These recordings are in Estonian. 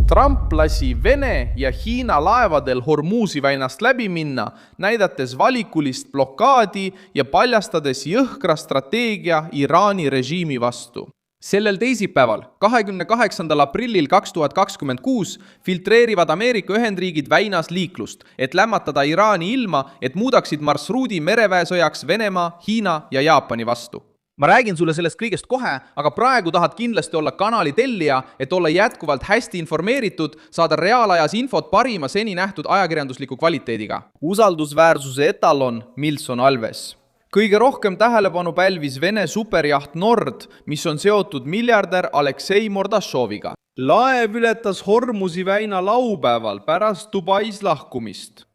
Trump lasi Vene ja Hiina laevadel Hormuzi väinast läbi minna, näidates valikulist blokaadi ja paljastades jõhkra strateegia Iraani režiimi vastu. Sellel teisipäeval, 28. aprillil 2026 filtreerivad Ameerika Ühendriigid väinas liiklust, et lämmatada Iraani ilma, et muudaksid marsruudi mereväesõjaks Venemaa, Hiina ja Jaapani vastu. Ma räägin sulle sellest kõigest kohe, aga praegu tahad kindlasti olla kanali tellija, et olla jätkuvalt hästi informeeritud, saada reaalajas infot parima seni nähtud ajakirjandusliku kvaliteediga. Usaldusväärsuse etalon Milson Alves. Kõige rohkem tähelepanu pälvis Vene superjaht Nord, mis on seotud miljardär Aleksei Mordashoviga. Laev ületas Hormuzi väina laupäeval pärast Dubais lahkumist.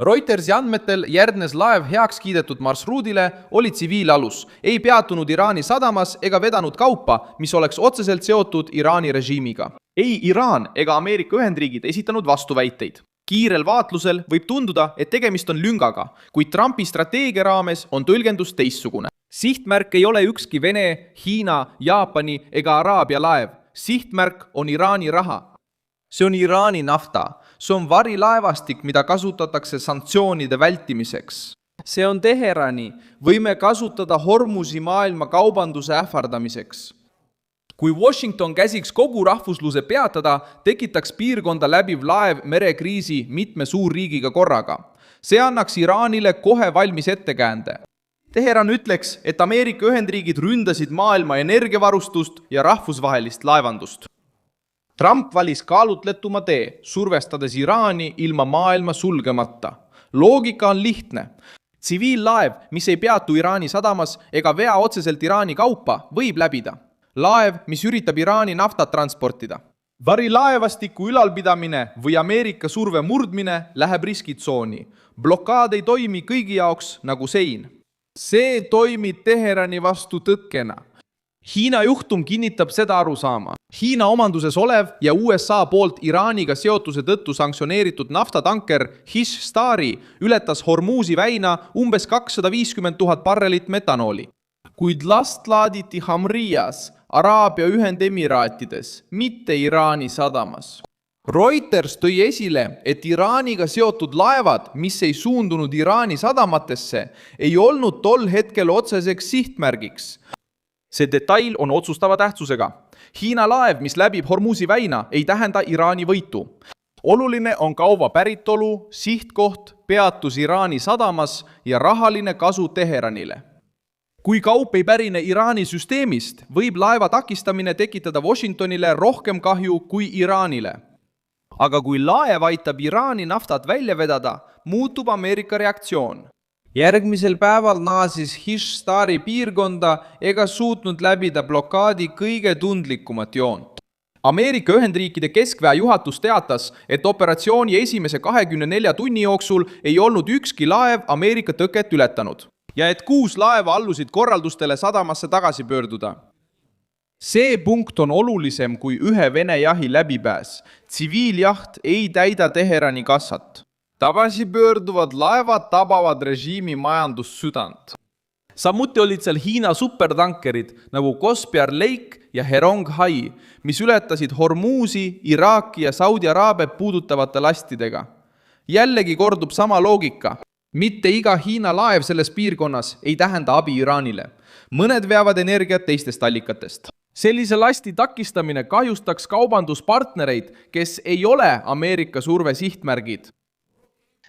Reutersi andmetel järgnes laev heaks kiidetud marsruudile oli tsiviilalus, ei peatunud Iraani sadamas ega vedanud kaupa, mis oleks otseselt seotud Iraani režiimiga. Ei Iraan ega Ameerika Ühendriigid esitanud vastuväiteid. Kiirel vaatlusel võib tunduda, et tegemist on lüngaga, kuid Trumpi strateegia raames on tõlgendus teistsugune. Sihtmärk ei ole ükski Vene, Hiina, Jaapani ega Araabia laev. Sihtmärk on Iraani raha. See on Iraani nafta. See on varilaevastik, mida kasutatakse sanktsioonide vältimiseks. See on Teherani. Võime kasutada Hormuzi maailma kaubanduse ähvardamiseks. Kui Washington käsiks kogu rahvusluse peatada, tekitaks piirkonda läbiv laev merekriisi mitme suurriigiga korraga. See annaks Iraanile kohe valmis ettekäände. Teheran ütleks, et Ameerika Ühendriigid ründasid maailma energiavarustust ja rahvusvahelist laevandust. Trump valis kaalutletuma tee, survestades Iraani ilma maailma sulgemata. Loogika on lihtne. Tsiviillaev, mis ei peatu Iraani sadamas ega vea otseselt Iraani kaupa, võib läbida. Laev, mis üritab Iraani naftat transportida. Varilaevastiku ülalpidamine või Ameerika surve murdmine läheb riskitsooni. Blokaad ei toimi kõigi jaoks nagu sein. See toimib Teherani vastu tõkkena. Hiina juhtum kinnitab seda arusaama. Hiina omanduses olev ja USA poolt Iraaniga seotuse tõttu sanktsioneeritud naftatanker Hish Stari ületas Hormuzi väina umbes 250 000 barrelit metanooli. Kuid last laaditi Hamrias, Araabia Ühendemiraatides, mitte Iraani sadamas. Reuters tõi esile, et Iraaniga seotud laevad, mis ei suundunud Iraani sadamatesse, ei olnud tol hetkel otseseks sihtmärgiks. See detail on otsustava tähtsusega. Hiina laev, mis läbib Hormuzi väina, ei tähenda Iraani võitu. Oluline on kauba päritolu, sihtkoht, peatus Iraani sadamas ja rahaline kasu Teheranile. Kui kaup ei pärine Iraani süsteemist, võib laeva takistamine tekitada Washingtonile rohkem kahju kui Iraanile. Aga kui laev aitab Iraani naftat välja vedada, muutub Ameerika reaktsioon. Järgmisel päeval naasis Hish Stari piirkonda ega suutnud läbida blokaadi kõige tundlikumat joont. Ameerika Ühendriikide keskväe juhatus teatas, et operatsiooni esimese 24 tunni jooksul ei olnud ükski laev Ameerika tõket ületanud ja et 6 laeva allusid korraldustele sadamasse tagasi pöörduda. See punkt on olulisem kui ühe Vene jahi läbipääs. Tsiviiljaht ei täida Teherani kassat. Tagasipöörduvad laevad tabavad režiimi majandussüdant. Samuti olid seal Hiina supertankerid nagu Caspian Lake ja Herong Hai, mis ületasid Hormuzi, Iraaki ja Saudi Araabiat puudutavate lastidega. Jällegi kordub sama loogika. Mitte iga Hiina laev selles piirkonnas ei tähenda abi Iraanile. Mõned veavad energiat teistest allikatest. Sellise lasti takistamine kahjustaks kaubanduspartnereid, kes ei ole Ameerika surve sihtmärgid.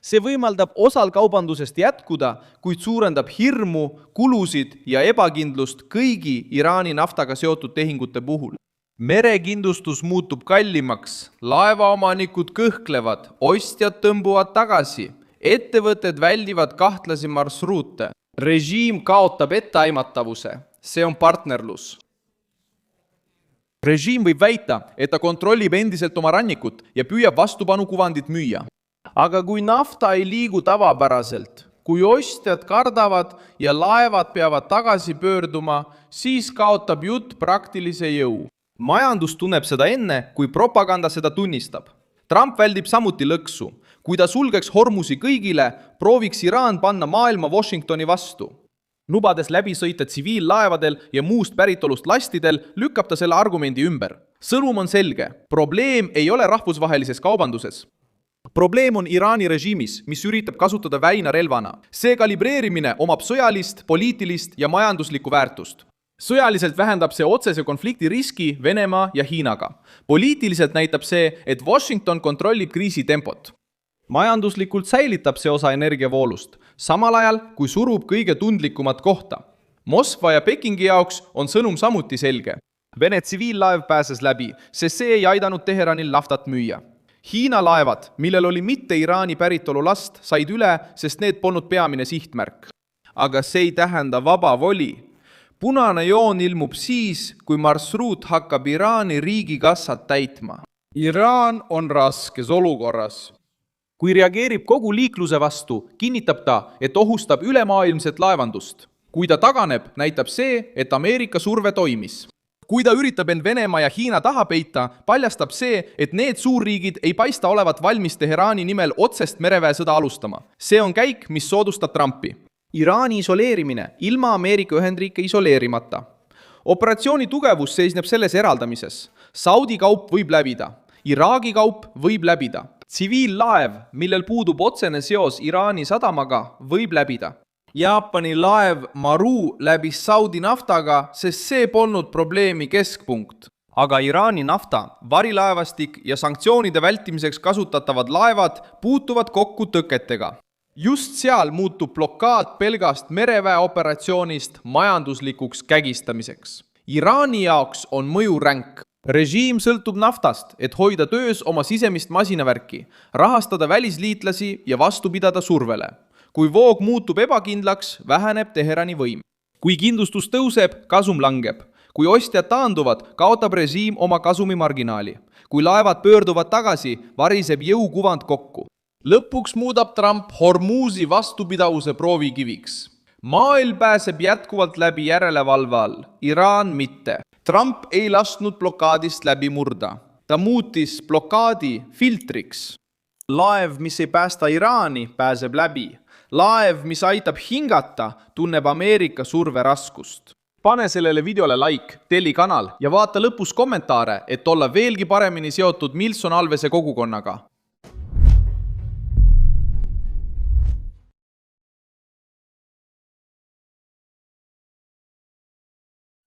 See võimaldab osal kaubandusest jätkuda, kuid suurendab hirmu, kulusid ja ebakindlust kõigi Iraani naftaga seotud tehingute puhul. Merekindlustus muutub kallimaks, laevaomanikud kõhklevad, ostjad tõmbuvad tagasi, ettevõtted väldivad kahtlasi marsruute. Režiim kaotab etteaimatavuse, see on partnerlus. Režiim võib väita, et ta kontrollib endiselt oma rannikut ja püüab vastupanukuvandit müüa. Aga kui nafta ei liigu tavapäraselt, kui ostjad kardavad ja laevad peavad tagasi pöörduma, siis kaotab jutt praktilise jõu. Majandus tunneb seda enne, kui propaganda seda tunnistab. Trump väldib samuti lõksu. Kui ta sulgeks Hormuzi kõigile, prooviks Iraan panna maailma Washingtoni vastu. Lubades läbi sõita tsiviillaevadel ja muust päritolust lastidel, lükkab ta selle argumendi ümber. sõnum on selge, probleem ei ole rahvusvahelises kaubanduses. probleem on Iraani režiimis, mis üritab kasutada väina relvana. See kalibreerimine omab sõjalist, poliitilist ja majanduslikku väärtust. Sõjaliselt vähendab see otsese konflikti riski Venemaa ja Hiinaga. Poliitiliselt näitab see, et Washington kontrollib kriisi tempot. Majanduslikult säilitab see osa energiavoolust, samal ajal kui surub kõige tundlikumat kohta. Moskva ja Pekingi jaoks on sõnum samuti selge. Vene tsiviillaev pääses läbi, sest see ei aidanud Teheranil naftat müüa. Hiina laevad, millel oli mitte Iraani päritolu last, said üle, sest need polnud peamine sihtmärk. Aga see ei tähenda vaba voli. Punane joon ilmub siis, kui marsruut hakkab Iraani riigikassat täitma. Iraan on raskes olukorras. Kui reageerib kogu liikluse vastu, kinnitab ta, et ohustab ülemaailmset laevandust. Kui ta taganeb, näitab see, et Ameerika surve toimis. Kui ta üritab end Venemaa ja Hiina taha peita, paljastab see, et need suurriigid ei paista olevat valmis Teheraani nimel otsest mereväesõda alustama. See on käik, mis soodustab Trumpi. Iraani isoleerimine ilma Ameerika Ühendriike isoleerimata. Operatsiooni tugevus seisneb selles eraldamises. Saudi kaup võib läbida. Iraagi kaup võib läbida. Tsiviillaev, millel puudub otsene seos Iraani sadamaga, võib läbida. Jaapani laev Maru läbis Saudi naftaga, sest see polnud probleemi keskpunkt. Aga Iraani nafta, varilaevastik ja sanktsioonide vältimiseks kasutatavad laevad puutuvad kokku tõketega. Just seal muutub blokaad pelgast mereväeoperatsioonist majanduslikuks kägistamiseks. Iraani jaoks on mõju ränk. Režiim sõltub naftast, et hoida töös oma sisemist masinavärki, rahastada välisliitlasi ja vastu pidada survele. Kui voog muutub ebakindlaks, väheneb Teherani võim. Kui kindlustus tõuseb, kasum langeb. Kui ostjad taanduvad, kaotab režiim oma kasumimarginaali. Kui laevad pöörduvad tagasi, variseb jõukuvand kokku. Lõpuks muudab Trump Hormuzi vastupidavuse proovikiviks. Maailm pääseb jätkuvalt läbi järelevalve all, Iraan mitte. Trump ei lasknud blokaadist läbi murda. Ta muutis blokaadi filtriks. Laev, mis ei päästa Iraani, pääseb läbi. Laev, mis aitab hingata, tunneb Ameerika surve raskust. Pane sellele videole like, telli kanal ja vaata lõpus kommentaare, et olla veelgi paremini seotud Milson Alvese kogukonnaga.